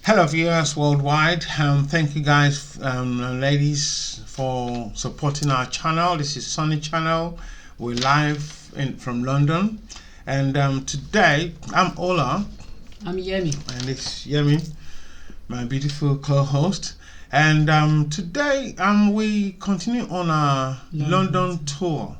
Hello viewers worldwide. Thank you guys ladies for supporting our channel. This is Sunny Channel. We're live from London, and today I'm Ola. I'm Yemi. And it's Yemi, my beautiful co-host. And today we continue on our London tour.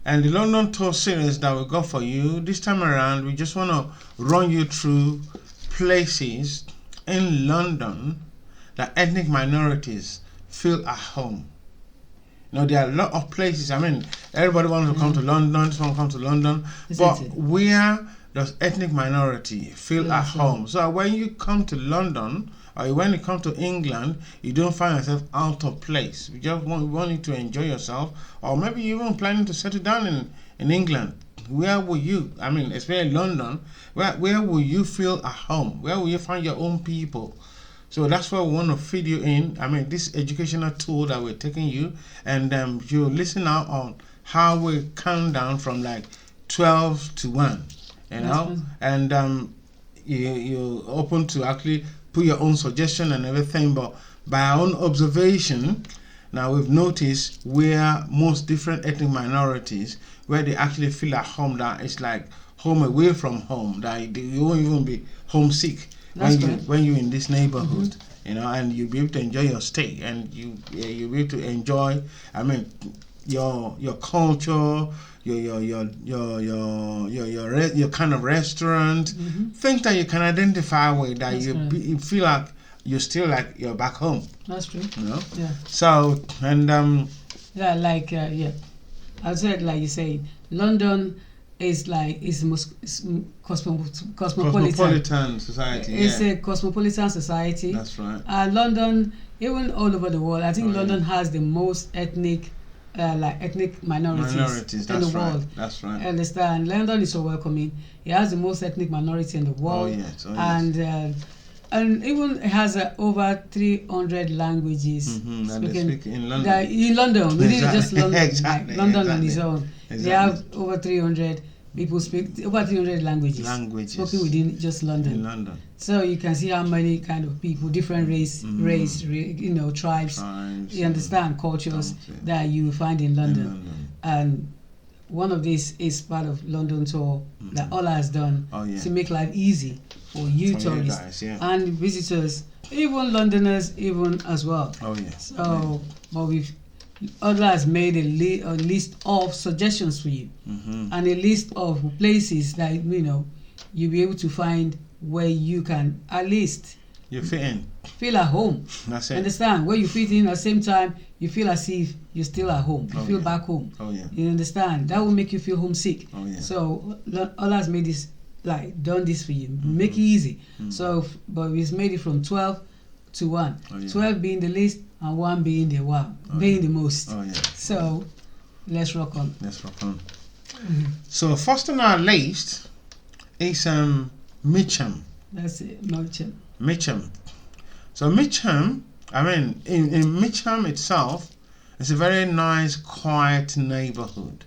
And the London tour series that we got for you this time around, we just want to run you through places in London that ethnic minorities feel at home. You know, there are a lot of places. I mean, everybody wants to come to London, just want to come to London, but where does ethnic minority feel at home? So when you come to London, or when you come to England, you don't find yourself out of place. You just want you to enjoy yourself, or maybe you're even planning to settle down in England. Where will you, I mean, especially London, where will you feel at home? Where will you find your own people? So that's what we want to feed you in. I mean, this educational tool that we're taking you, and you listen out on how we count down from like 12 to 1, you know, and you open to actually put your own suggestion and everything, but by our own observation, now we've noticed where most different ethnic minorities, where they actually feel at home, that it's like home away from home, that you won't even be homesick when you're in this neighborhood, you know, and you'll be able to enjoy your stay, and you'll be able to enjoy, I mean, your culture, your kind of restaurant, things that you can identify with, that you feel like you're still like you're back home. That's true. You know? Yeah. So, and I said, like you say, London is like the most cosmopolitan society. It's a cosmopolitan society. That's right. London, even all over the world, I think London has the most ethnic minorities in the world. That's right. Understand? London is so welcoming. It has the most ethnic minority in the world. Oh yes. And even it has over 300 languages. And they speak in London. In London, within just London. Exactly. London on its own. Exactly. They have over 300 people speak over 300 languages spoken within just London. In London. So you can see how many kind of people, different race, tribes. You understand cultures that you find in London. And one of these is part of London tour that Ola has done to make life easy for you tourists and visitors, even Londoners, even as well. Oh yes. So, but Ola has made a list of suggestions for you, and a list of places that you'll be able to find where you can at least feel at home. That's it. Understand? Where you fit in at the same time, you feel as if you're still at home. You feel back home. Oh yeah. You understand? That will make you feel homesick. Oh yeah. So Ola has made this, done this for you. Make it easy. So, but we've made it from 12 to 1. 12 being the least and 1 being the the most. Oh yeah. So let's rock on. So first on our list is Mitcham. That's it, Mitcham. So Mitcham, I mean, in Mitcham itself, it's a very nice, quiet neighborhood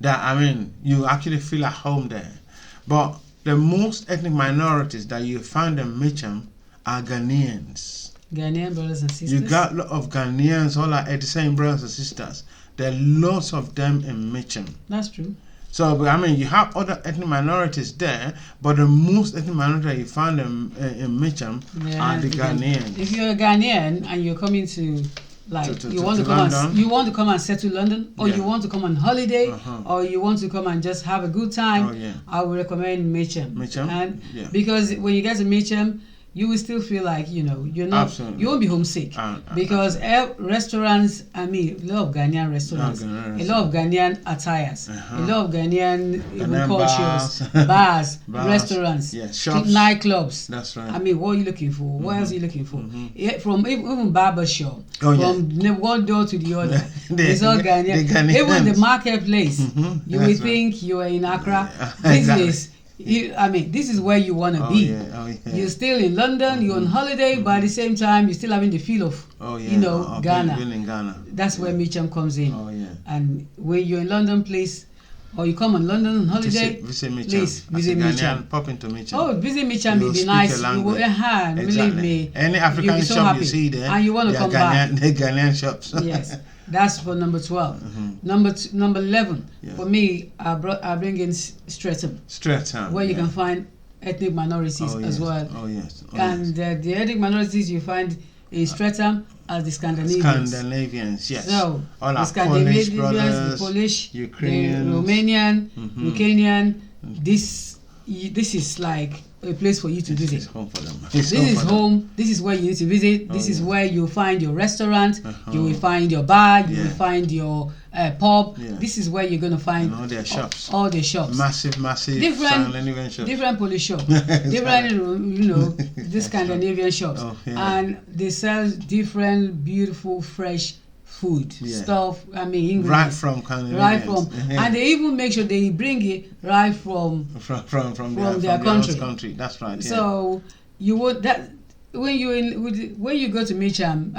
that, I mean, you actually feel at home there. But the most ethnic minorities that you find in Mitcham are Ghanaians. Ghanaian brothers and sisters. You got a lot of Ghanaians, all are the same brothers and sisters. There are lots of them in Mitcham. That's true. So, I mean, you have other ethnic minorities there, but the most ethnic minority you find in Mitcham are the Ghanaians. If you're a Ghanaian and you're coming to you want to come and settle London, or you want to come on holiday, or you want to come and just have a good time, I would recommend Mitcham. Because when you get to Mitcham, you will still feel like you're not. You won't be homesick because restaurants. I mean, a lot of Ghanaian restaurants, a lot of Ghanaian attires, a lot of Ghanaian cultures, bars, restaurants, shops, nightclubs. That's right. I mean, what are you looking for? What else are you looking for? From even barber shop, from one door to the other, it's all Ghanaian. Even the marketplace, you will think you are in Accra. Business. This is where you want to be. You're still in London, you're on holiday, but at the same time, you're still having the feel of, Ghana. Being in Ghana. That's where Mitcham comes in. And when you're in London, please or you come on London on holiday, visit Mitcham. Please visit Mitcham. Pop into Mitcham. Oh, visit Mitcham will be nice. Exactly. Believe me. Any African so shop happy. you see there, and you want to come back. They're Ghanaian shops. Yes, that's for number 12. Number 11 for me. I bring in Streatham. Where you can find ethnic minorities as well. And the ethnic minorities you find in Streatham are the Scandinavians. Yes. So all the our Scandinavians, brothers, the Polish, Ukrainians, the Romanian, Ukrainian. This is like a place for you to visit. This is home for them. This is home. This is where you need to visit. This is where you'll find your restaurant. You will find your bar. You will find your pub. This is where you're going to find all their shops. All the shops. Massive different Polish shops. Different, this Scandinavian shops. And they sell different, beautiful, fresh food stuff. Ingredients. Right from Scandinavians. And they even make sure they bring it right from their country. That's right. So you would that when you go to Mitcham,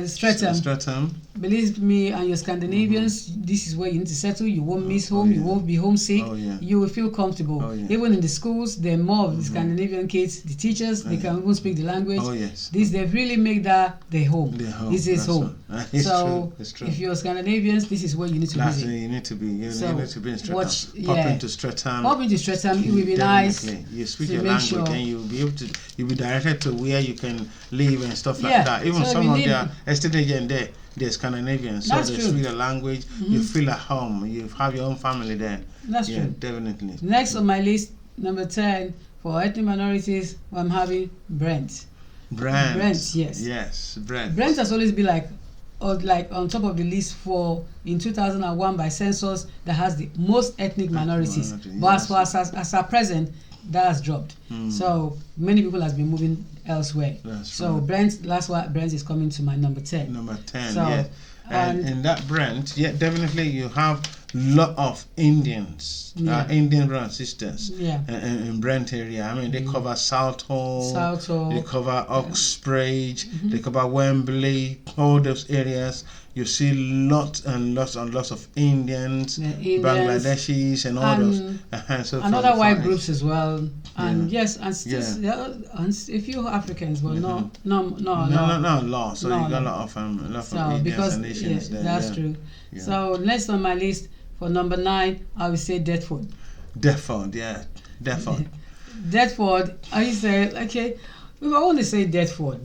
Streatham. Believe me, and your Scandinavians, this is where you need to settle. You won't miss home. You won't be homesick. You will feel comfortable. Even in the schools, there are more of the Scandinavian kids. The teachers, they can even speak the language. They really make that their home. This is home. So if you're Scandinavians, this is where you need to visit. You need to be. You need to be in Streatham. Pop into Streatham. It will be nice. You speak your language, and you'll be able to. You'll be directed to where you can live and stuff like that. Even some of their estate agents there. They're Scandinavian, so they speak the language. You feel at home. You have your own family there. That's true. Definitely. Next on my list, number 10 for ethnic minorities, I'm having Brent. Brent, yes. Yes, Brent. Brent has always been like on top of the list for in 2001 by census that has the most ethnic minorities. But as far as at present, that has dropped. So many people has been moving elsewhere. So Brent is coming to my number 10. Number 10, so, and in that Brent, definitely you have lot of Indians, Indian brothers and sisters in Brent area. They cover Southall, they cover Oxbridge, they cover Wembley, all those areas. You see lots and lots of Indians, Bangladeshis, and all those. And other white groups as well. And and a few Africans, but no. So you got a lot of Indians and Asians there. That's true. So next on my list for number 9, I will say Deptford. Deptford. Deptford. I say okay. If I want to say Deptford,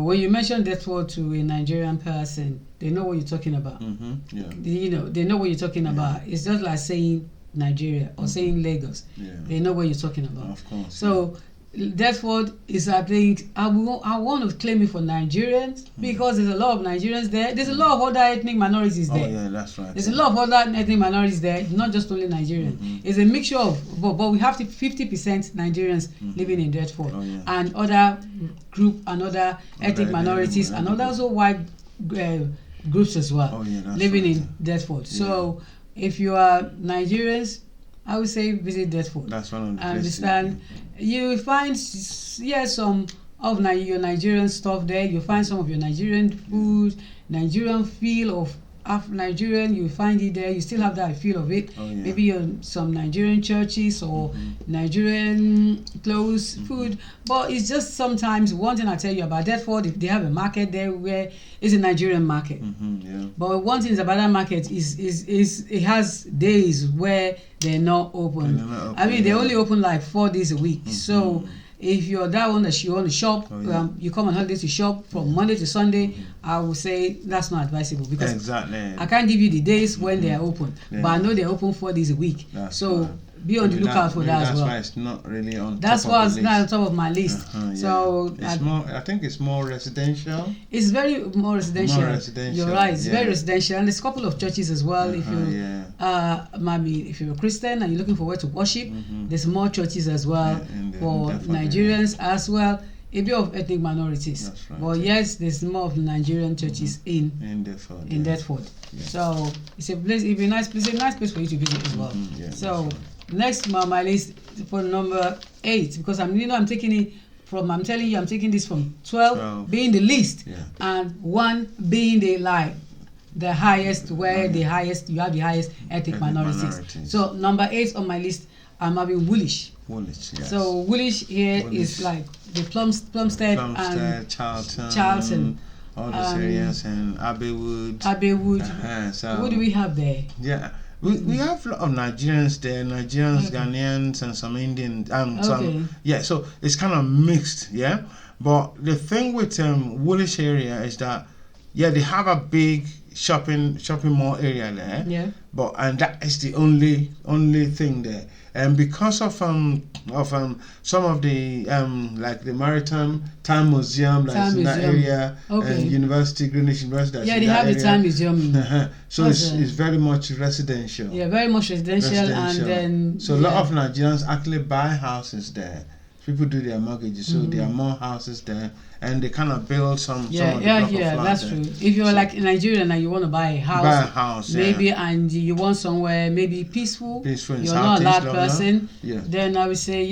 when you mention Deptford to a Nigerian person, they know what you're talking about. They know what you're talking about. It's just like saying Nigeria or saying Lagos. They know what you're talking about. Of course. So Deptford is, I think, I want to claim it for Nigerians because there's a lot of Nigerians there. There's a lot of other ethnic minorities there. Oh yeah, that's right. There's a lot of other ethnic minorities there, not just only Nigerian. It's a mixture of, but we have 50% Nigerians living in Deptford, and other group and other ethnic minorities and other also white groups as well living in Deptford. So if you are Nigerians, I would say visit Deptford. That's one of the places. Understand? You will find some of your Nigerian stuff there. You find some of your Nigerian food, Nigerian feel of Nigerian. You find it there. You still have that feel of it. Maybe some Nigerian churches or Nigerian clothes, food. But it's just sometimes one thing I tell you about Deptford. If they have a market there where it's a Nigerian market, but one thing about that market is it has days where they're not open. They only open like 4 days a week. So if you're that one that you want to shop, you come on holiday to shop from Monday to Sunday, I would say that's not advisable because I can't give you the days when they are open, but I know they're open 4 days a week. Be on the lookout for that as well. That's why it's not really on. That's why it's not on top of my list. So it's more. I think it's more residential. It's very more residential. You're right. It's very residential, and there's a couple of churches as well. If you maybe if you're a Christian and you're looking for where to worship, there's more churches as well for Nigerians as well. A bit of ethnic minorities, but yes, there's more of the Nigerian churches in Deptford. So it's a place. It'd be a nice place for you to visit as well. So next on my list for number 8, because I'm taking it from. I'm telling you, I'm taking this from 12 being the least, and 1 being the the highest, where you have the highest ethnic minorities. So number 8 on my list, I'm having Woolwich. Woolwich, yes. So Woolwich here is like the Plumstead and Charlton. All those areas, and Abbeywood. So what do we have there? Yeah. We have a lot of Nigerians there, Ghanaians, and some Indians. So it's kind of mixed, yeah. But the thing with Woolwich area is that, they have a big shopping mall area there. Yeah. And that is the only thing there. And because of some of the like the Maritime Time Museum that's in that area, and Greenwich University. They have the Time Museum. So it's very much residential. Yeah, very much residential. And then a lot of Nigerians actually buy houses there. People do their mortgages, so there are more houses there, and they kind of build some. That's true. If you're like in Nigeria and you want to buy a house, maybe, and you want somewhere maybe peaceful, you're not a loud person, then I would say,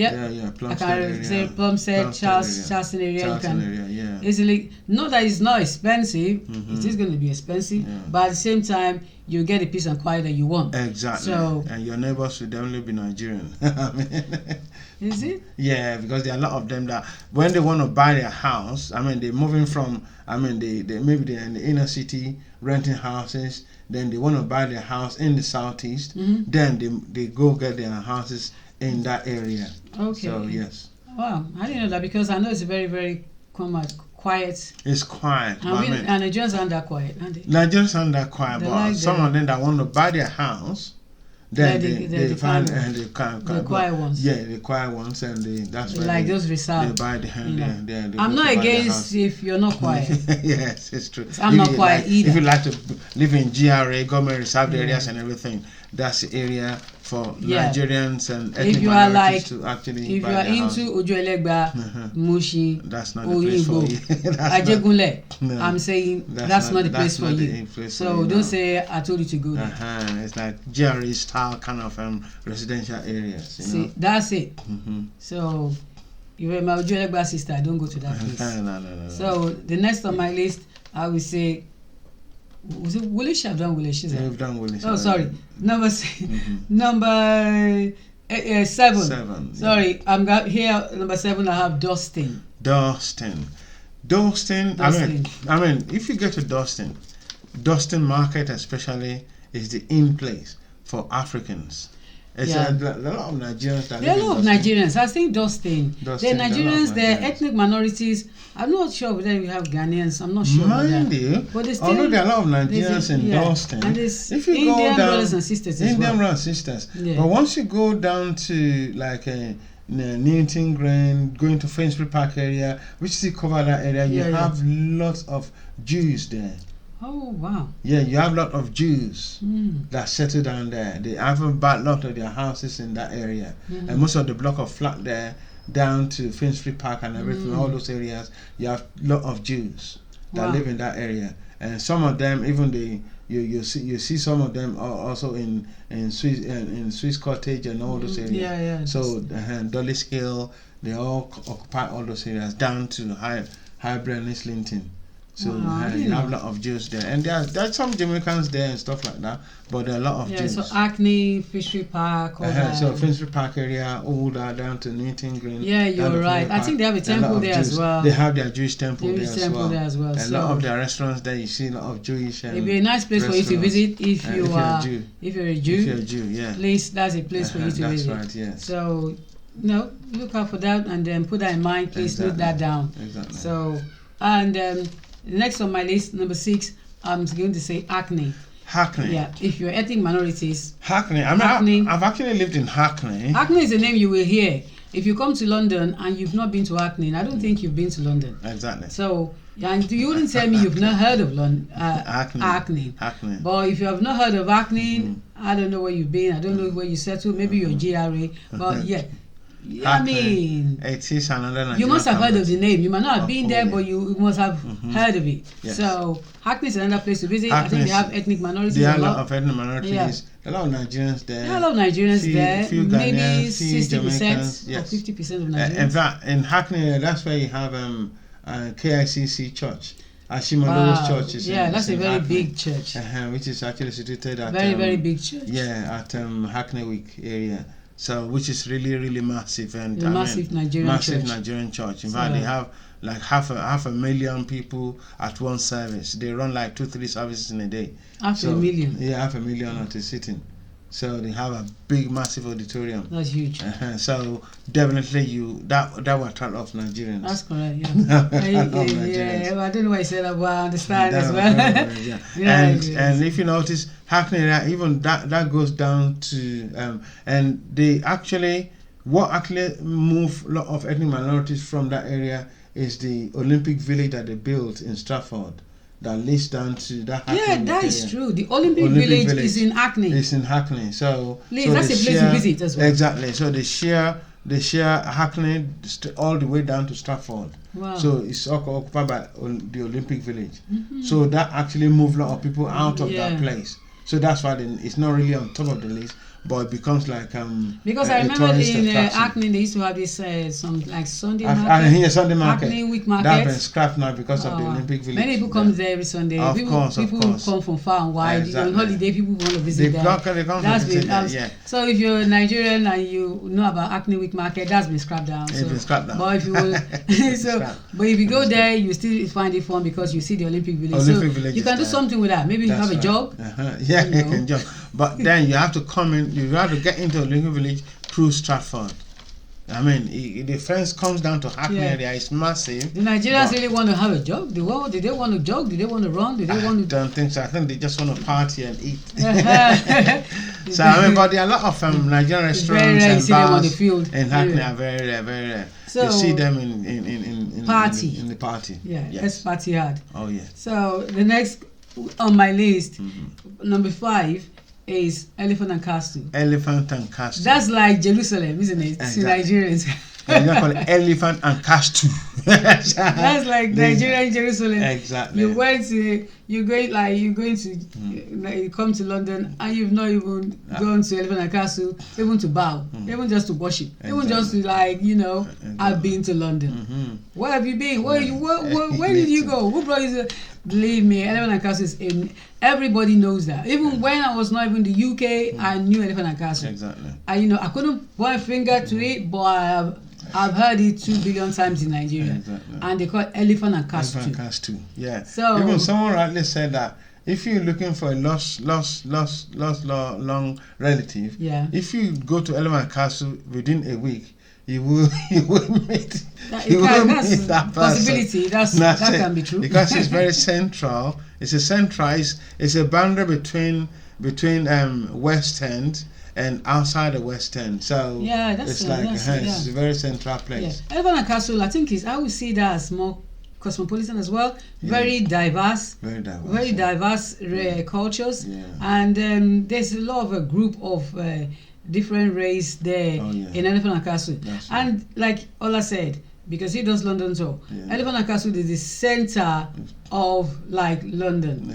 Plumstead, Charleston area, you can easily. Not that it's not expensive; it is going to be expensive, but at the same time, you get the peace and quiet that you want. Exactly. So, and your neighbors should definitely be Nigerian. Is it? Yeah, because there are a lot of them that when they want to buy their house, they're moving from, maybe they're in the inner city renting houses, then they want to buy their house in the southeast, then they go get their houses in that area. Okay. So, yes. Wow, I didn't know that, because I know it's very, very quiet. It's quiet. And Nigerians aren't that quiet, aren't they? Nigerians aren't that quiet, but some of them that want to buy their house, then they find the quiet ones. Yeah, the quiet ones, and that's why like those reserved. They buy the hand. They I'm not against if you're not quiet. Yes, it's true. I'm not quiet either. If you like to live in GRA, government reserved areas and everything, that's the area for Nigerians and ethnic minorities to actually if you are into Ojuelegba, Mushi, that's not the place for you. Ajegunle, I'm saying that's not the place for you. So don't say I told you to go there. It's like GRA style kind of residential areas. See, that's it. So if you're my Ojuelegba sister, don't go to that place. No. So the next on my list, I will say, was it Woolwich? I've done Woolwich. You've done Woolwich. Oh, sorry. Number 7. Sorry, I'm got here. Number 7. I have Dustin. If you get to Dustin Market especially is the in place for Africans. It's a lot of Nigerians. There are a lot of Nigerians. I think Dustin. The Nigerians, the ethnic minorities. I'm not sure whether we have Ghanaians. I'm not sure. Mind you, but although there are a lot of Nigerians in Dustin, and there's Indian brothers and sisters as well. Brothers and sisters. Yeah. But once you go down to like Newton Green, going to Finsbury Park area, which still cover that area, you have lots of Jews there. Oh, wow. Yeah, you have a lot of Jews that settle down there. They have a lot of their houses in that area. And most of the block of flat there, down to Finsbury Park and everything, all those areas, you have a lot of Jews that live in that area. And some of them, even you see some of them also in Swiss Cottage and all those areas. So Dulles Hill, they all occupy all those areas down to Highbury and Islington. So you have a lot of Jews there, and there are some Jamaicans there and stuff like that, but there are a lot of Jews. So Hackney, Finsbury Park, so Finsbury Park area, all that down to Newton Green. Yeah, you're right. I think they have a temple there as well. They have their Jewish temple there as well. A lot of their restaurants there, you see a lot of Jewish. It'd be a nice place for you to visit if you're a Jew. If you're a Jew, that's a place for you to visit. That's right. Yes. So look out for that and then put that in mind. Please note that down. Exactly. So next on my list, number 6, I'm going to say Hackney. Yeah, if you're ethnic minorities. Hackney. I've actually lived in Hackney. Hackney is a name you will hear. If you come to London and you've not been to Hackney, I don't think you've been to London. Exactly. So, and you wouldn't tell me you've not heard of Hackney. But if you have not heard of Hackney, I don't know where you've been. I don't know where you settled. Maybe you're GRA. But Hackney, it is another. You must have heard of the name. You might not have been there, but you must have heard of it. Yes. So Hackney is another place to visit. I think they have ethnic minorities. There are a lot of ethnic minorities. A lot of Nigerians there. There are a lot of Nigerians there. Few maybe Ghanaians, 60% or 50% of Nigerians. In fact, in Hackney, that's where you have KICC Church. Ashimolowo's church is that's a very Hackney. big church. Which is actually situated at very big church. Yeah, at Hackney Wick area. So which is really massive and massive Nigerian church. In fact, they have like half a million people at one service. They run like 2-3 services in a day. Half a million. Yeah, half a million at a sitting. So they have a big, massive auditorium. That's huge. So definitely that will attract off Nigerians. That's correct. Yeah. I don't know why you said that, but I understand as well. And if you notice, Hackney, even that goes down to and they actually move a lot of ethnic minorities from that area is the Olympic Village that they built in Stratford. That leads down to that Hackney. Yeah, that is true. The Olympic Village is in Hackney. It's in Hackney. So that's a place to visit as well. Exactly. So they share Hackney all the way down to Stratford. Wow. So it's occupied by the Olympic Village. Mm-hmm. So that actually moved a lot of people out of that place. So that's why it's not really on top of the list, but it becomes like because I remember in Hackney they used to have this some like Sunday market. Sunday market. Hackney week market. That's been scrapped now because of the Olympic Village. Many people come there every Sunday. People come from far and wide. Exactly. On holiday, people want to visit there. So if you're Nigerian and you know about Hackney week market, that's been scrapped down. It's been scrapped down. But if you but if you go there, you still find it fun because you see the Olympic Village. You can do something with that. Maybe you have a job. Yeah, you can jog. But then you have to come in. You have to get into Olympic Village through Stratford. I mean, the fence comes down to Hackney area. It's massive. The Nigerians really want to have a job. Do they want to jog? Do they want to run? Do they want to? Don't think so. I think they just want to party and eat. So I mean, but there are a lot of Nigerian restaurants and bars in Hackney are very rare. So you see them in the party. Yeah, let's party hard. Oh yeah. So the next on my list, number 5. Is Elephant and Castle. Elephant and Castle. That's like Jerusalem, isn't it? Exactly. To Nigerians. You call it Elephant and Castle. That's like Nigerian Jerusalem. Exactly. You come to London and you've not even gone to Elephant and Castle, even to bow, even just to worship, even just to I've been to London. Where have you been? Where did you go? Who brought you? Believe me, Elephant and Castle is in. Everybody knows that. Even when I was not even in the UK, I knew Elephant and Castle. Exactly. I couldn't put a finger to it, but I've heard it 2 billion times in Nigeria. Exactly. And they call it Elephant and Castle. Elephant and Castle. Yeah. So even someone rightly said that if you're looking for a lost long relative, if you go to Elephant and Castle within a week, you will meet that possibility. That can be true because it's very central. It's a boundary between West End and outside the West End. So it's a very central place. Yeah. Elephant and Castle, I think I would see that as more cosmopolitan as well. Very diverse cultures, and there's a lot of a group of different race there in Elephant and Castle. And like Ola said, because he does London tour, Elephant and Castle is the center of London,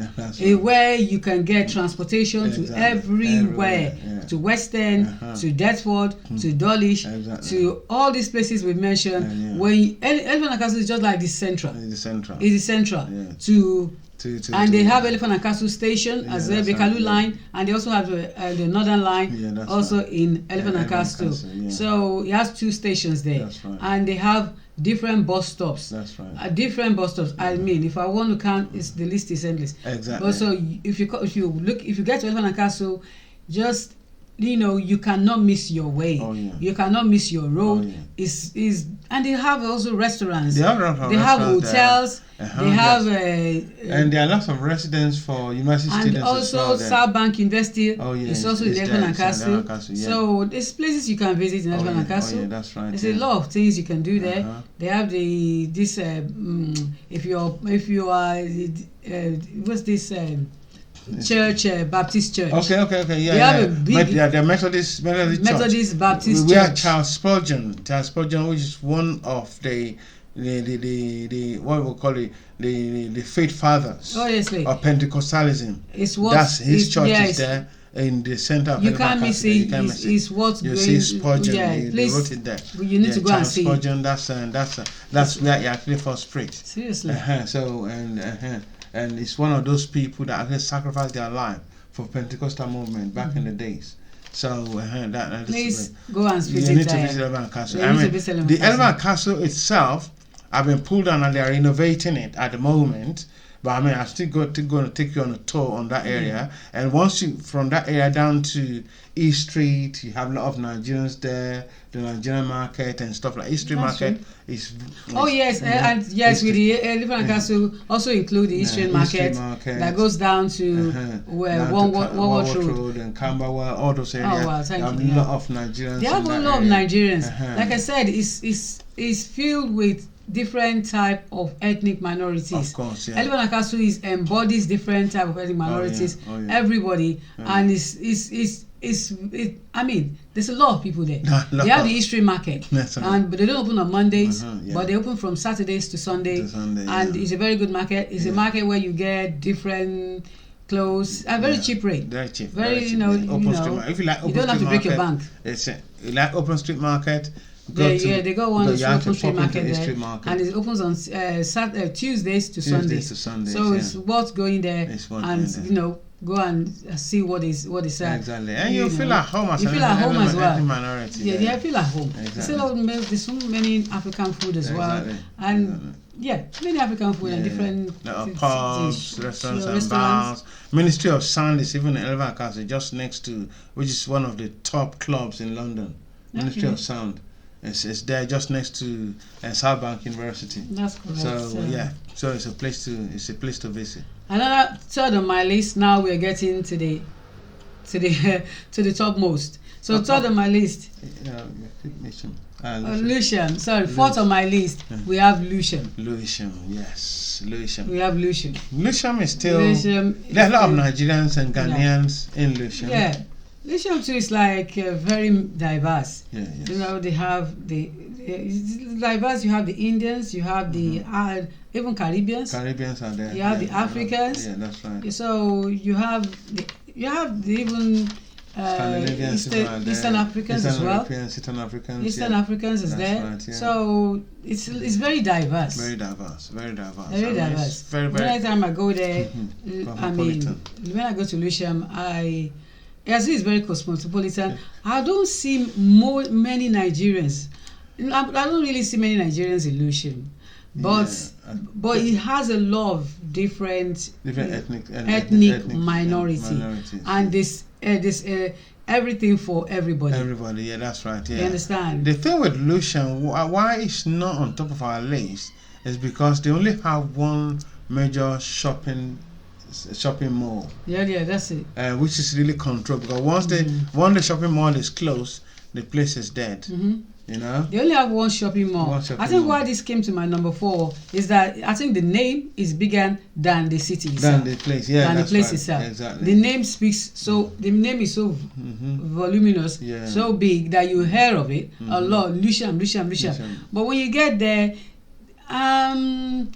where you can get transportation to everywhere, to West End, to Deptford, to Dulwich, to all these places we mentioned. When Elephant and Castle is just like the central. It's the central and they have Elephant and Castle station as well, Bekalu line, and they also have the Northern line also in Elephant and Castle. So it has 2 stations there, and they have different bus stops. That's right. Different bus stops. I mean, if I want to count, the list is endless. Exactly. Also, if you get to Elephant and Castle, just you cannot miss your way. You cannot miss your road. And they have also restaurants. They have hotels. They have and there are lots of residents for university students. And also South Bank University is also in Elephant and Castle. So there's places you can visit in Elephant and Castle. That's right. There's a lot of things you can do there. They have if you are what's this church, Baptist church. Okay. They have a big. The Methodist Baptist we church. have Charles Spurgeon, which is one of the what we call it, the faith fathers of Pentecostalism. That's his church is there. in the center of you can't miss it. It's what's you going. See Spurgeon. Yeah, they wrote it there. You need to go and see Spurgeon. That's where he actually first preached. Seriously. So and it's one of those people that actually sacrificed their life for Pentecostal movement back in the days. So please go and visit. You need to visit Elephant Castle. The Elephant Castle itself, I've been pulled down and they are renovating it at the moment. But I'm still going to take you on a tour on that area. And once you from that area down to East Street, you have a lot of Nigerians there, the Nigerian market and stuff like East Street market is. Oh yes, and yes, with the Elephant Castle also include the East Street market that goes down to where Warwood Road and Camberwell, all those areas. Oh wow, thank you. A lot of Nigerians. They have a lot of Nigerians. Like I said, it's filled with different type of ethnic minorities. Of course, yeah. Elephant Castle embodies different type of ethnic minorities. Everybody, and I mean, there's a lot of people there. They have the East Street market, but they don't open on Mondays, but they open from Saturdays to Sunday, and it's a very good market. It's a market where you get different clothes at very cheap rate. Very cheap. Very cheap. You know, if you like open you don't have to break your bank. You like open street market. They got one open street market there, and it opens on Tuesdays to Sundays. So it's worth going there and go and see what is said. Exactly, and you feel at home as you feel at home as well. Minority. Yeah, I feel at home. Exactly. There's so many African food as well, and many African food and different pubs, restaurants and bars. Ministry of Sound is even in Elephant Castle, just next to, which is one of the top clubs in London. Ministry of Sound. It's there just next to South Bank University. That's correct. So it's a place to visit. Another third on my list. Now we're getting to the topmost. So third on my list. Lewisham. Sorry, fourth on my list. We have Lewisham. Lewisham, yes, Lewisham. We have Lewisham. Lewisham is still. There are a lot of Nigerians and Ghanaians in Lewisham. Yeah. Lewisham too is like very diverse. Yes. You know, they have diverse. You have the Indians, you have the even Caribbeans. Caribbeans are there. You have the Africans. Yeah, that's right. So you have the even Eastern Africans as well. Eastern Africans. Eastern Africans is there. Right, yeah. So it's very diverse. Very diverse. Very diverse. Very time I go there, I mean, when I go to Lewisham, yes, it's very cosmopolitan. I don't see many Nigerians. I don't really see many Nigerians in Lewisham, but it has a lot of different ethnic minorities, and this everything for everybody. Everybody, yeah, that's right. Yeah, you understand? The thing with Lewisham, why it's not on top of our list, is because they only have one major shopping mall. Yeah, that's it. Which is really controlled, because once the shopping mall is closed, the place is dead. You know, they only have one shopping mall. I think why this came to my number 4 is that I think the name is bigger than the city itself. Than the place, yeah. Than the place itself. Exactly. The name speaks the name is so voluminous, so big that you hear of it a lot. Lewisham. But when you get there, I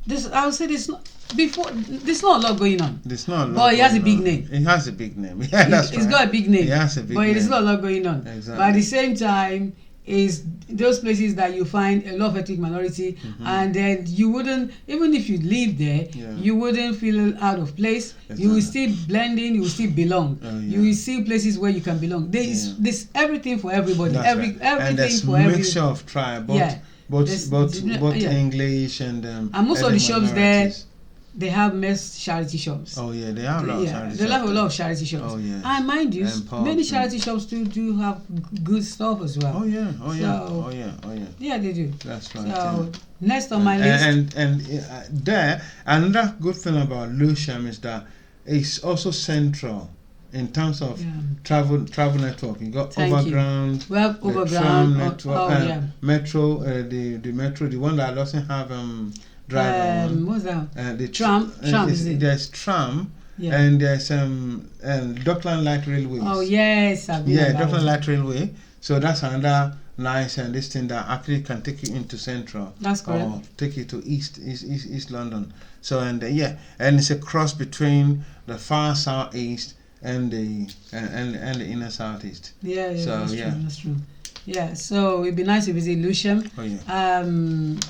would say there's not a lot going on. There's not a lot. But it has a big name. It has a big name. Yeah, that's right. It's got a big name. It has a big name. But there's not a lot going on. Exactly. But at the same time, is those places that you find a lot of ethnic minority, and then you wouldn't, even if you live there, you wouldn't feel out of place. You will still blend in, you will still belong. You will see places where you can belong. There's everything for everybody. Everything and there's for everyone. Mixture of tribe, both English and most of the shops there, they have mixed charity shops. Oh yeah, they have a lot of charity shops. They have a lot of charity shops. Oh yeah. And mind you, many charity shops do have good stuff as well. Oh yeah. Yeah, they do. That's right. So next on my list. And there, another good thing about Lewisham is that it's also central in terms of travel network. You got overground. We have overground network, metro, the metro, the one that doesn't have what's that? The tram. There's tram, and there's Dockland Light Railway. Oh yes, Dockland Light Railway. So that's another nice and this thing that actually can take you into Central. That's correct. Or take you to East London. So and it's a cross between the far southeast and the inner southeast. Yeah, so, that's true. Yeah, so it'd be nice to visit Lewisham. Oh yeah.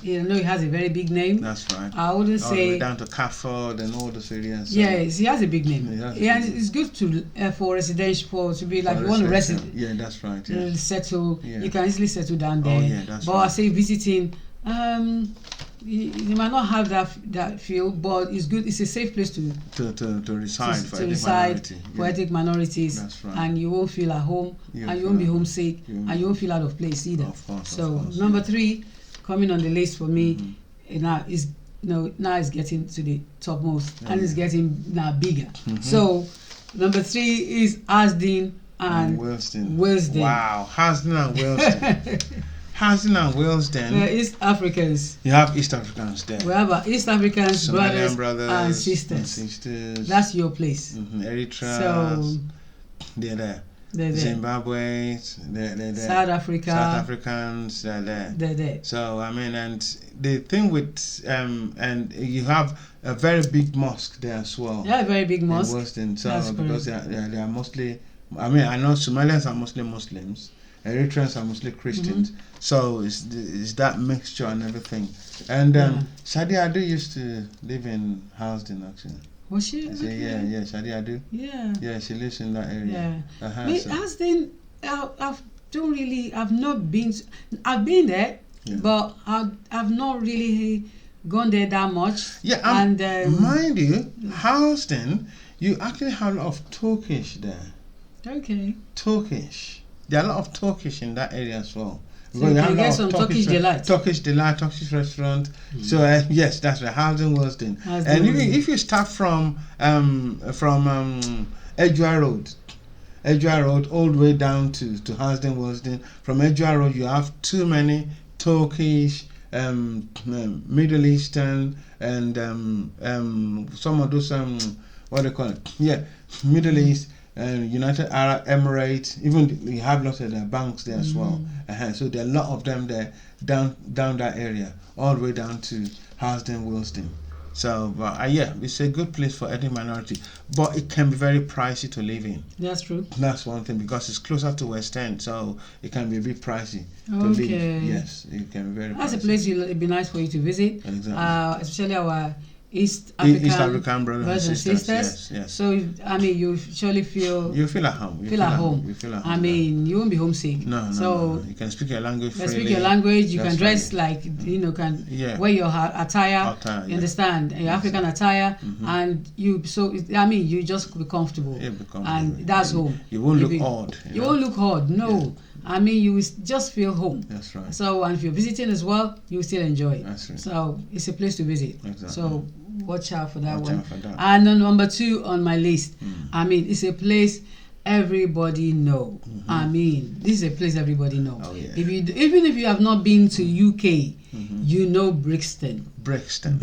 You know, it has a very big name. That's right. I wouldn't all say the way down to Cafford and all those areas. So. Yes, it has a big name. It's good to for residential to be like you want to resident. Yeah, that's right. Yeah. Settle. Yeah. You can easily settle down there. Oh yeah, that's but right. I say visiting. You might not have that feel, but it's good. It's a safe place to reside for ethnic minorities. That's right. And you won't feel at home, and you won't be homesick, and you won't feel out of place either. Of course, so number 3, coming on the list for me, now is now it's getting to the topmost, and it's getting now bigger. So number 3 is Asden and Willesden. Wow, Asden and Willesden. Asden and Willesden. East Africans. You have East Africans there. We have East Africans, brothers and sisters. That's your place. Eritrea. So they're there. Zimbabwe. They're there. South Africa. South Africans. They're there. They're there. So I mean, and the thing with and you have a very big mosque there as well. Yeah, a very big mosque. In Willesden. So because they are mostly. I mean, I know Somalians are mostly Muslims. Eritreans are mostly Christians, so it's that mixture and everything. And Shadi Adu used to live in Housden actually. Was she? Okay. Yeah, Shadi Adu. Yeah. Yeah, she lives in that area. Yeah. Housden, I've not been. I've been there, but I've not really gone there that much. Yeah, and mind you, Housden, you actually have a lot of Turkish there. Okay. Turkish. There are a lot of Turkish in that area as well. So you can get some Turkish delight. Turkish restaurant. So yes, that's right. Housden, Willesden. And if you start from Edgware Road all the way down to Housden, Willesden. From Edgware Road, you have too many Turkish, Middle Eastern, and some of those what do they call it? Yeah, Middle East. United Arab Emirates, even we have lots of their banks there as well. So there are a lot of them there down that area, all the way down to Housden, Willesden. So it's a good place for ethnic minority, but it can be very pricey to live in. That's true. That's one thing, because it's closer to West End, so it can be a bit pricey to live. Yes, it can be very pricey. That's a place it'd be nice for you to visit. Exactly. Especially our East African brothers and sisters. Yes. So I mean, you surely feel you feel at home. You feel at home. I mean, you won't be homesick. No. You can speak your language freely. Speak your language. You can dress like wear your attire. You understand your African attire, and you. So I mean, you just be comfortable. And that's home. You won't look odd. You won't look odd. No. Yeah. I mean, you just feel home. That's right. So, and if you're visiting as well, you will still enjoy it. That's right. So, it's a place to visit. Exactly. So, watch out for that one. And then number 2 on my list, I mean, it's a place everybody know. I mean, this is a place everybody know. Oh, yeah. Even if you have not been to UK, you know Brixton. Brixton.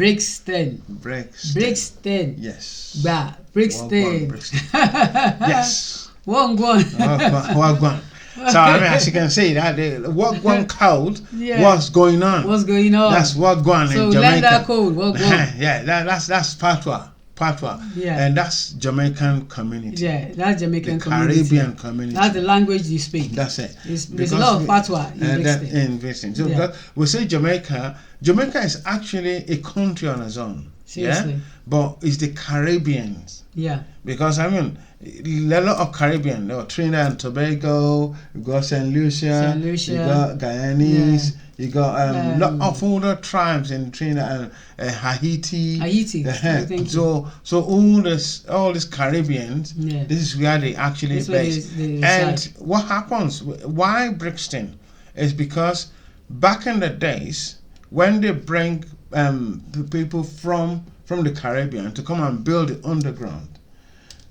Yes. Yeah, Brixton. Yes. Wagwan. So I mean, as you can see, that the Wagwan code, what's going on? That's Wagwan in Jamaica. So learn that code. Wagwan. Yeah, that's Patois. Yeah. And that's Jamaican community. Yeah, that's Jamaican community. Caribbean community. That's the language you speak. That's it. There's a lot of Patois in Brixton. So we say Jamaica is actually a country on its own. Seriously. Yeah? But it's the Caribbeans. Yeah. Because I mean, a lot of Caribbean, Trinidad and Tobago, you got St. Lucia, you got Guyanese, you got a lot of other tribes in Trinidad and Haiti. So all these Caribbeans, this is where they actually based. And what happens? Why Brixton? Is because back in the days when they bring people from the Caribbean to come and build the underground.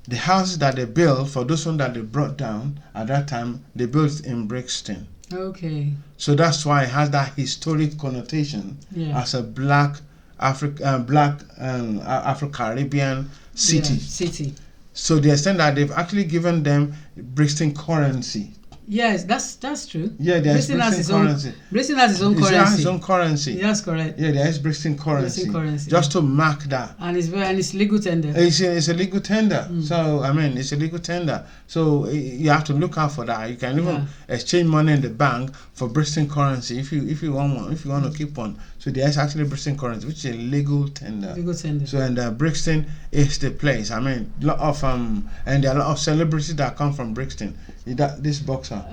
The houses that they built, for those ones that they brought down at that time, they built in Brixton. Okay. So that's why it has that historic connotation as a black Afro-Caribbean city. City. So the extent that they've actually given them Brixton currency. Yes, that's true. Yeah, there's Brixton currency. Brixton has its own currency. It has its own currency. That's correct. Yeah, there is Brixton currency. Just to mark that. And it's legal tender. It's a legal tender. So I mean, it's a legal tender. So you have to look out for that. You can even exchange money in the bank for Brixton currency if you want one. If you want to keep one. So there is actually Brixton currency, which is a legal tender. Legal tender. So and Brixton is the place. I mean, lot of and there are a lot of celebrities that come from Brixton. This boxer,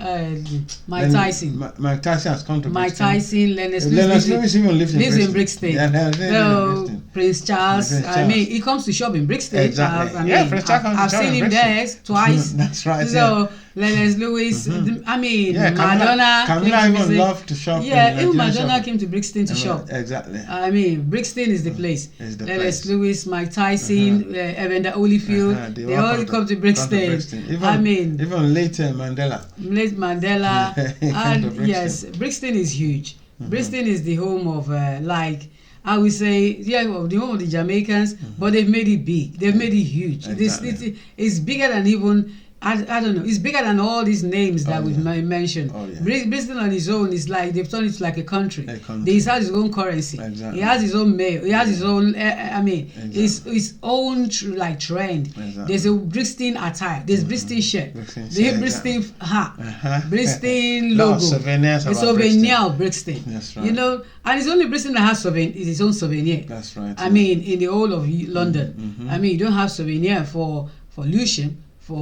Mike Tyson. Mike Tyson has come to Mike Brixton. Tyson, Lennox Lewis even lives in Brixton. Yeah, Prince Charles. I mean, he comes to shop in Brixton. Exactly. Prince Charles comes I've seen him there twice. That's right. So Lennox Lewis. I mean, Madonna. Camilla even loved to shop. Yeah, even Madonna came to Brixton to shop. Exactly. I mean, Brixton is the place. Lennox Lewis, Mike Tyson, Evander Holyfield. They all come to Brixton. Even later Mandela. Late Mandela. And yes, Brixton is huge. Brixton is the home of I would say, the home of the Jamaicans, but they've made it big. They've made it huge. Exactly. It's bigger than even, I don't know, it's bigger than all these names that we've mentioned. Brixton on his own is like, they've turned it like a country. He has his own currency. Exactly. He has his own mail. He has his own, his own trend. Exactly. There's a Brixton attire. There's Brixton shirt. There's Brixton hat. Brixton logo. A souvenir of Brixton. That's right. You know, and it's only Brixton that has his own souvenir. That's right. I mean, in the whole of London. I mean, you don't have souvenir for Lucian, for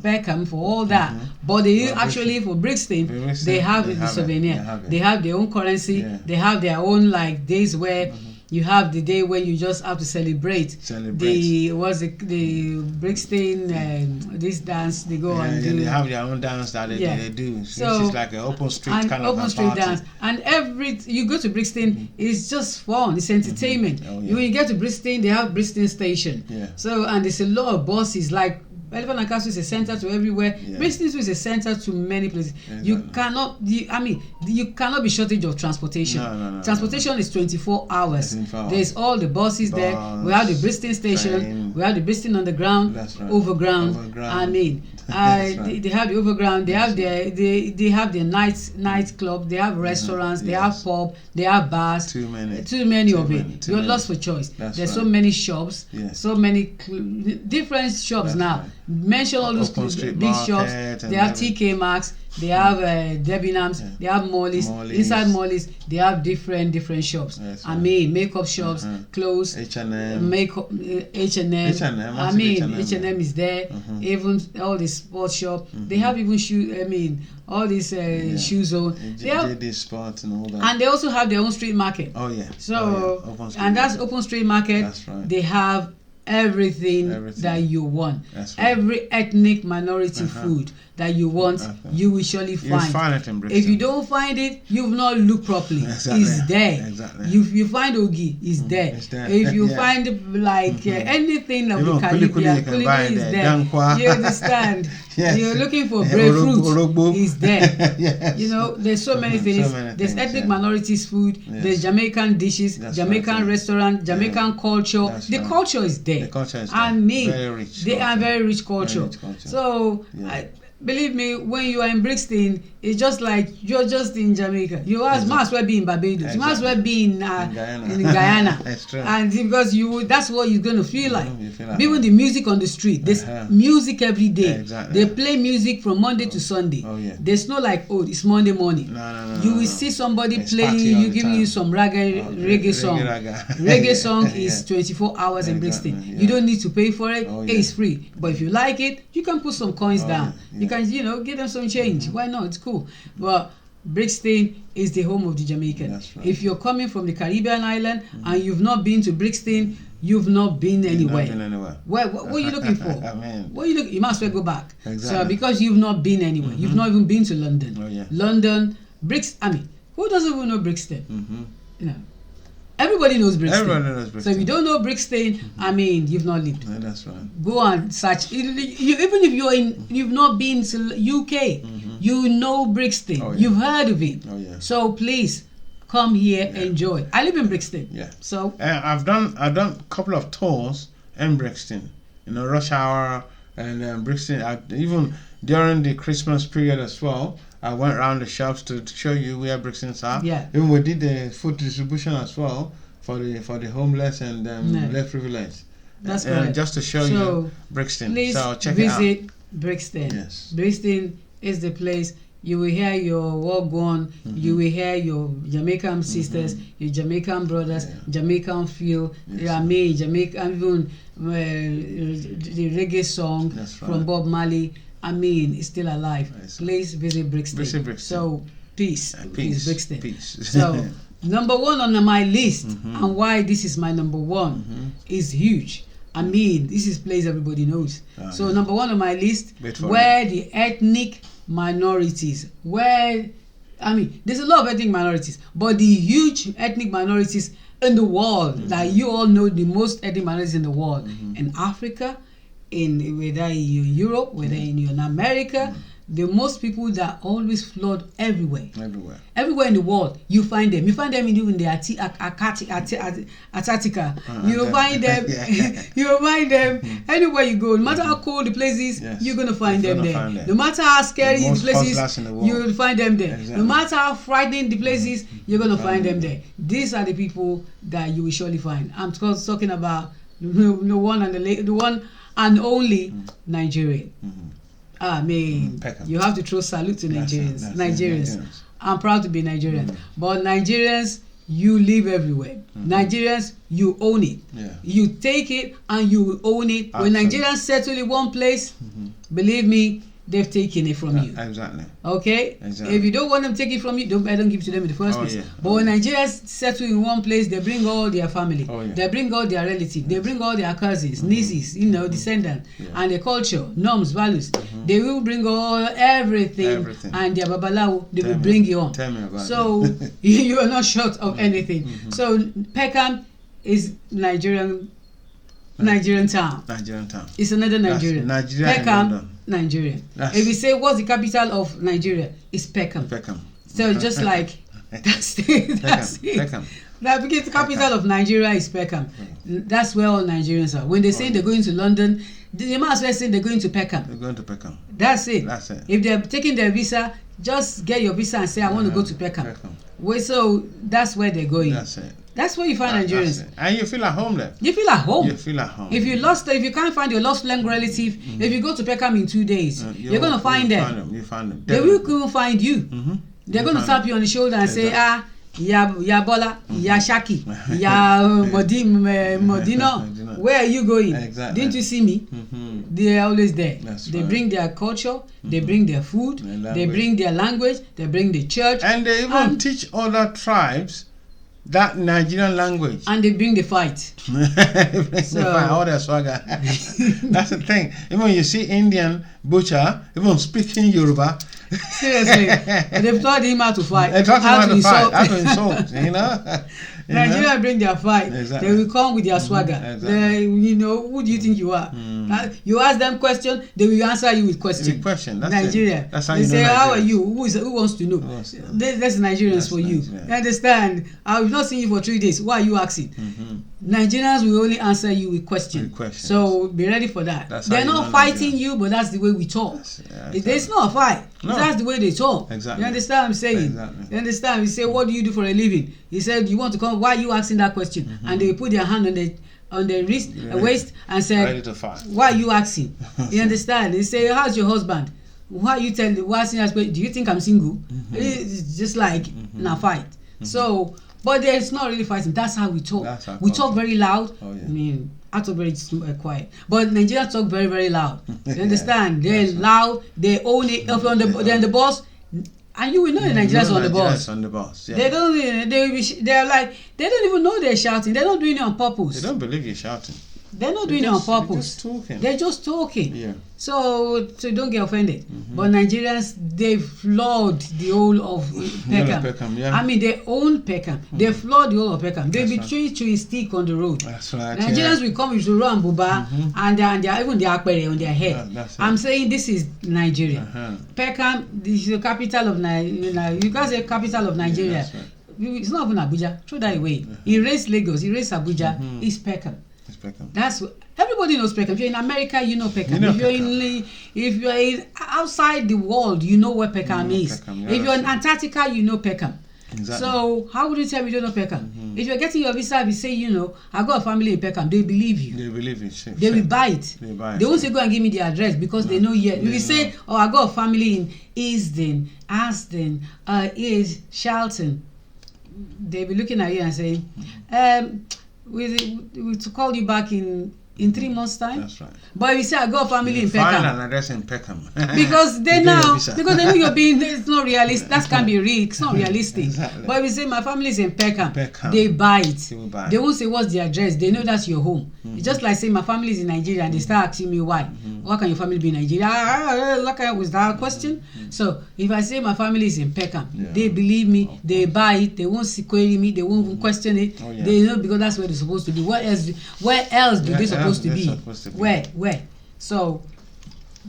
Beckham, for all that. But they actually for Brixton, they have the souvenir. They have their own currency. They have their own days where you have the day when you just have to celebrate. The Brixton this dance they go and do. They have their own dance that they do. So it's like an open street kind of open street dance. And you go to Brixton, it's just fun. It's entertainment. When you get to Brixton, they have Brixton Station. So and there's a lot of buses Elephant and Castle is a center to everywhere. Brixton is a center to many places. You cannot be shortage of transportation. No. Transportation is 24 hours. There's all the buses there. We have the Brixton Station. Train. We have the Brixton Underground, Overground. I mean, they have the Overground. They have their nightclub. They have restaurants. They have pub. They have bars. Too many of it. You're lost for choice. There's so many shops. So many different shops now. Right. Mention all those big shops. They have TK Maxx. They have Debenhams. They have Molly's. Inside Molly's, they have different shops. I mean, makeup shops, clothes, H&M, makeup, H&M. I mean, H&M is there. Even all the sports shop. They have even shoe. I mean, all these shoe zone. They have sports and all that. And they also have their own street market. So and that's open street market. That's right. They have everything that you want. Right. Every ethnic minority food that you want, you will surely find it in Brixton. If you don't find it, you've not looked properly. It's there. You find ogi, it's there. If you find anything that we Caribbean, is there. You understand? You're looking for breadfruit, it's there. You know, there's so many things. There's ethnic minorities food. There's Jamaican dishes, Jamaican restaurant, Jamaican culture. The culture is there. I mean, they are very rich culture. So believe me, when you are in Brixton, it's just like you're just in Jamaica. You might as well be in Barbados. You might as well be in Guyana. That's true. And because that's what you're going to feel like. Even the music on the street. There's music every day. They play music from Monday to Sunday. There's no it's Monday morning. No. You will see somebody playing giving you some reggae song. Reggae song is 24 hours in Brixton. You don't need to pay for it. It's free. But if you like it, you can put some coins down. You can, give them some change. Why not? It's cool. But Brixton is the home of the Jamaican. Right. If you're coming from the Caribbean island and you've not been to Brixton, you've not been anywhere. What are you looking for? What you might as well go back. So because you've not been anywhere, you've not even been to London. London, Brixton. Who doesn't even know Brixton? Everybody knows Brixton. So if you don't know Brixton, you've not lived. That's right. Go and search. Even if you've not been to UK, you know Brixton. You've heard of it. So please come here, enjoy. I live in Brixton. So I've done a couple of tours in Brixton. Rush hour and Brixton. Even during the Christmas period as well, I went around the shops to show you where Brixton's are. Yeah. Even we did the food distribution as well for the homeless and less privileged. That's correct. Just to show you Brixton. Please so check visit it out. Brixton. Yes. Brixton is the place. You will hear your walk on. You will hear your Jamaican sisters, your Jamaican brothers, Jamaican feel. I mean, Jamaican, even the reggae song from Bob Marley. I mean, it's still alive. Please visit Brixton. Visit Brixton. So, peace, Brixton. Peace. So, number one on my list, and why this is my number one, is huge. I mean, this is place everybody knows. So, number one on my list, where the ethnic minorities, there's a lot of ethnic minorities, but the huge ethnic minorities in the world, that you all know, the most ethnic minorities in the world, in Africa, whether in Europe, whether in America, the most people that always flood everywhere in the world, you find them. You find them in the Antarctica. You find them. You find them anywhere you go. No matter how cold the place is, you're gonna find them there. No matter how scary the place is, you'll find them there. No matter how frightening the place is, you're gonna find them there. These are the people that you will surely find. I'm talking about the one and only Nigeria. I mean, you have to throw salute to Nigerians. I'm proud to be Nigerian. But Nigerians, you live everywhere. Nigerians, you own it. You take it and you own it. Absolutely. When Nigerians settle in one place, believe me, they've taken it from you. Exactly. Okay? Exactly. If you don't want them to take it from you, don't give it to them in the first place. Yeah. But when Nigerians settle in one place, they bring all their family. They bring all their relatives. They bring all their cousins, nieces, descendants, and their culture, norms, values. They will bring everything. And their babalawo, they will bring you on. Tell me about so you are not short of anything. So Peckham is Nigerian town. It's another Nigerian. Peckham, Nigeria. If you say what's the capital of Nigeria, it's Peckham. So just like that's it. Peckham. Because the capital of Nigeria is Peckham. That's where all Nigerians are. When they say they're going to London, they might as well say they're going to Peckham. They're going to Peckham. That's it. If they're taking their visa, just get your visa and say I want to go to Peckham. So that's where they're going. That's it. That's where you find Nigerians. And you feel at home there. You feel at home. If you can't find your lost long relative, if you go to Peckham in 2 days, you're going to find them. You find them. They will find you. They're going to tap you on the shoulder and say, Ya Bola, Ya Shaki, Ya Modino, where are you going? Didn't you see me? They are always there. They bring their culture, they bring their food, they bring their language, they bring the church. And they even teach other tribes that Nigerian language. And they bring the fight. All their swagger. That's the thing. Even when you see Indian butcher, even speaking Yoruba. Seriously. They've taught him how to fight. They taught him how to fight. How to insult. Nigeria bring their fight. Exactly. They will come with their swagger. Who do you think you are? You ask them question, they will answer you with question. That's Nigeria. That's how they you say, know how are you? Who wants to know? That's Nigerians for you. You understand? I've not seen you for 3 days. Why are you asking? Nigerians will only answer you with questions. So be ready for that. They're not fighting you, but that's the way we talk. It's not a fight. No. That's the way they talk. Exactly. You understand what I'm saying? Exactly. You understand? We say, what do you do for a living? He said, you want to come? Why are you asking that question? And they put their hand on the wrist, waist, and said, ready to fight. Why are you asking? You understand? They say, how's your husband? Why you tell? Why asking that question? Do you think I'm single? It's just like na fight. So, but there's not really fighting. That's how we talk. We talk very loud. I mean, I talk very quiet. But Nigerians talk very, very loud. You understand? They're loud. They own it. They're on the bus. And you will know the Nigerians on the bus. On the bus. Yeah. They're like, they don't even know they're shouting. They're not doing it on purpose. They don't believe you're shouting. They're not doing it on purpose. They're just talking. Yeah. So don't get offended. But Nigerians, they flood the whole of Peckham. I mean, they own Peckham. They flood the whole of Peckham. They be chewing stick on the road. That's right. Nigerians will come with Zuru and Buba and even their akpere on their head. I'm saying this is Nigeria. Peckham, this is the capital of Nigeria. You guys say capital of Nigeria. It's not even Abuja. Throw that away. Erase Lagos. Erase Abuja. It's Peckham. That's what everybody Nobody knows Peckham. If you're in America, you know Peckham. If you're in outside the world, you know where Peckham is. Peckham, if you're in Antarctica, you know Peckham. Exactly. So how would you tell me you don't know Peckham? Mm-hmm. If you're getting your visa, we say, I got a family in Peckham, they believe you. They believe it. They will buy it. They won't say go and give me the address because they know yet. We say, I got a family in Easton, Aston, Charlton. They'll be looking at you and saying, we to call you back in 3 months' time. That's right. But if you say I got a family in Peckham, find an address in Peckham because they know you're being. It's not realistic. That can't be real. It's not realistic. Exactly. But if you say my family is in Peckham, they buy it. They won't say what's the address. They know that's your home. Mm-hmm. It's just like saying my family is in Nigeria and they start asking me why. Mm-hmm. Why can your family be in Nigeria? Was that a question? Mm-hmm. So if I say my family is in Peckham, they believe me. They buy it. They won't query me. They won't question it. Oh, yeah. They know because that's where they're supposed to be. Where else do they supposed to be? Where? So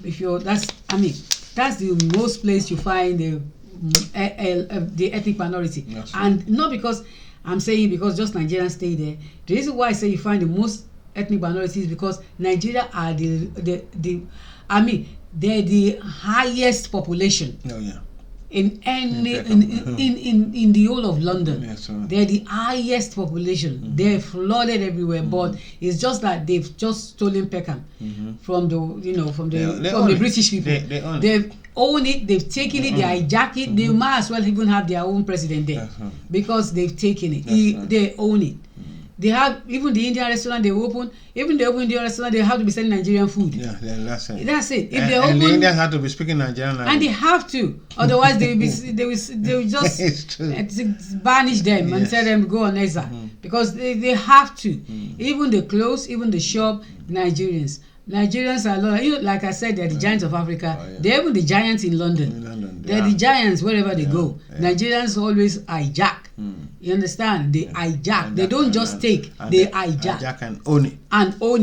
if that's the most place you find the ethnic minority. Right. And not because I'm saying because just Nigerians stay there. The reason why I say you find the most ethnic minorities is because Nigeria are they're the highest population. Oh yeah. In the whole of London, they're the highest population. Mm-hmm. They're flooded everywhere, but it's just that they've just stolen Peckham from the British people. They've owned it. They've taken it. They hijack it. They might as well even have their own president there because they've taken it. They own it. They have even the Indian restaurant they open. Even the Indian restaurant, they have to be selling Nigerian food. Yeah, that's it. That's it. If they open, and the Indians have to be speaking Nigerian language. And they have to, otherwise they will just banish them and tell them go on exile because they have to. Even the clothes, even the shop, Nigerians are a lot. Like I said, they're the giants of Africa. Oh, yeah. They're even the giants in London. They're the giants wherever they go. Yeah. Nigerians always hijack. You understand? They hijack. They don't just take. They hijack. Hijack and own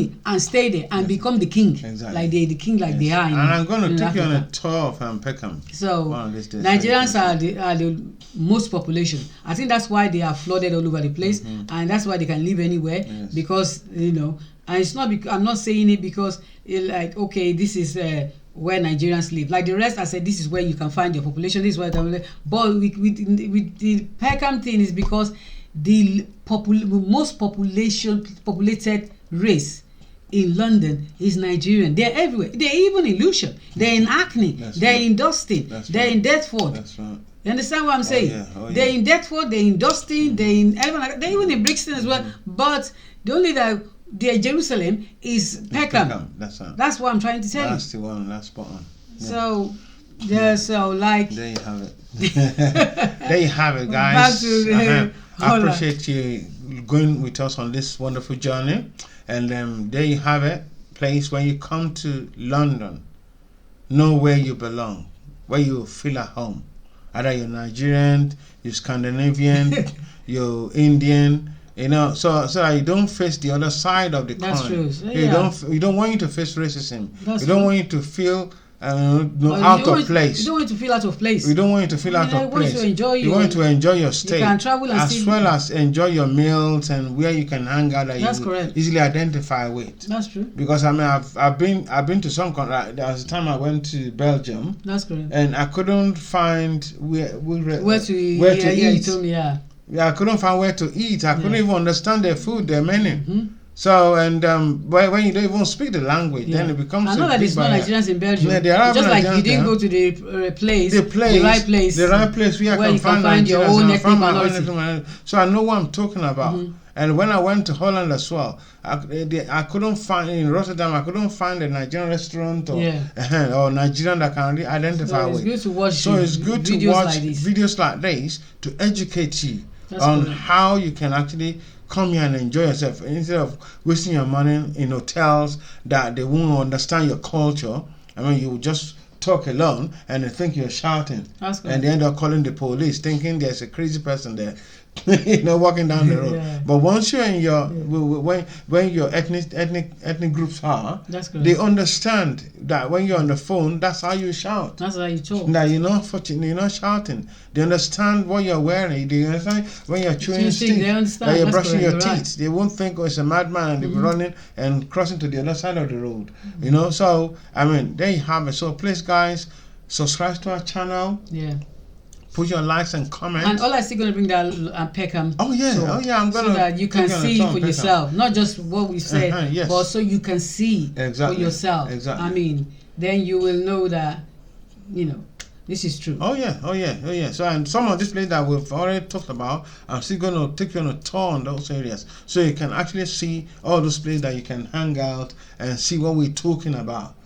it. And stay there and become the king. Exactly. Like the king like they are. And I'm going to take you on a tour of Peckham. So Nigerians are the most population. I think that's why they are flooded all over the place, and that's why they can live anywhere because And it's not. I'm not saying it because this is where Nigerians live. Like the rest, I said this is where you can find your population. This is where but with the Peckham thing is because the most populated race in London is Nigerian. They're everywhere. They're even in Lucian. They're in Hackney. They're in Dustin. They're in Deptford. That's right. You understand what I'm saying? They're in Deptford. They're in Dustin. They're in they're even in Brixton as well. But the only Jerusalem is Peckham. That's what I'm trying to tell you. That's the one. That's spot on. Yeah. So like. There you have it. There you have it, guys. I appreciate you going with us on this wonderful journey. And there you have it. Place where you come to London, know where you belong, where you feel at home. Either you're Nigerian, you're Scandinavian, you're Indian. So you don't face the other side of the coin. That's true. We don't want you to face racism. We don't want you to feel out of place. You don't want to feel out of place. We don't want you to feel out of place. You want to enjoy your stay. You can travel and as well as enjoy your meals and where you can hang out that you correct. Easily identify with. That's true. Because I've been to some country. There was a time I went to Belgium. That's correct. And I couldn't find where to eat. You told me, I couldn't find where to eat. I couldn't even understand their food, their menu. So, and when you don't even speak the language, then it becomes I know that there's no Nigerians in Belgium. Yeah, there are just like you didn't go to the right place where you can find your own ethnic minority. So I know what I'm talking about. And when I went to Holland as well, I couldn't find in Rotterdam. I couldn't find a Nigerian restaurant or Nigerian that I can really identify with. It's good to watch. So it's good to watch videos like this to educate you on how you can actually come here and enjoy yourself instead of wasting your money in hotels that they won't understand your culture. I mean, you just talk alone and they think you're shouting, and they end up calling the police, thinking there's a crazy person there walking down the road. Yeah. But once you're in your when your ethnic groups are, that's correct. They understand that when you're on the phone, that's how you shout. That's how you talk. That you're not shouting. They understand what you're wearing. They understand when you're chewing stick. They understand. That you're that's brushing your correct. teeth. Right. They won't think it's a madman and they'll be running and crossing to the other side of the road. So I mean, there you have it. So please, guys, subscribe to our channel. Yeah. Put your likes and comments. And all I still gonna bring that Peckham. Oh yeah, I'm gonna so that you can see for yourself, not just what we said, yes. but so you can see for yourself. Exactly. I mean, then you will know that this is true. Oh yeah. So and some of these places that we've already talked about, I'm still gonna take you on a tour on those areas, so you can actually see all those places that you can hang out and see what we're talking about.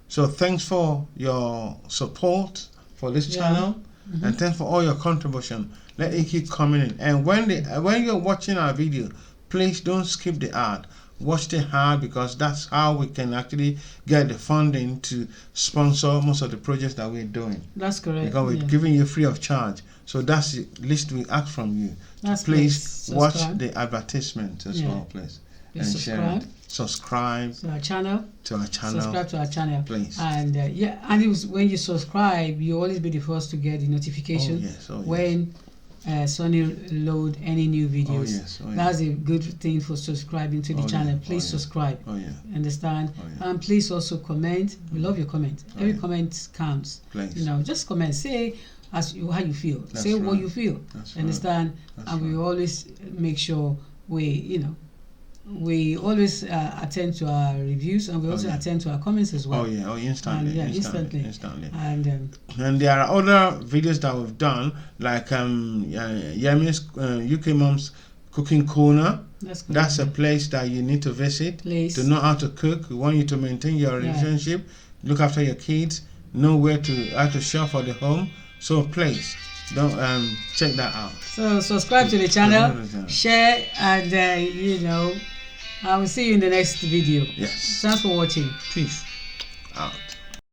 So thanks for your support for this channel. And thanks for all your contribution. Let it keep coming in. And when you're watching our video, please don't skip the ad. Watch the ad, because that's how we can actually get the funding to sponsor most of the projects that we're doing. That's correct. Because we're giving you free of charge. So that's the least we ask from you. Please watch the advertisement as well, please. And subscribe to our channel. Subscribe to our channel, please. And when you subscribe, you always be the first to get the notification when Sonny load any new videos. That's a good thing for subscribing to the channel. Please subscribe. Understand? And please also comment. We love your comment. Every comment counts. Please. Just comment. Say how you feel. Say what you feel. Understand? And we always make sure we always attend to our reviews, and we also attend to our comments as well. Instantly. And there are other videos that we've done, like Yemi's UK Mom's Cooking Corner. That's a place that you need to visit to know how to cook. We want you to maintain your relationship, look after your kids, know how to shop for the home. So please, don't check that out. So subscribe to the channel, share, and I will see you in the next video. Yes. Thanks for watching. Peace out.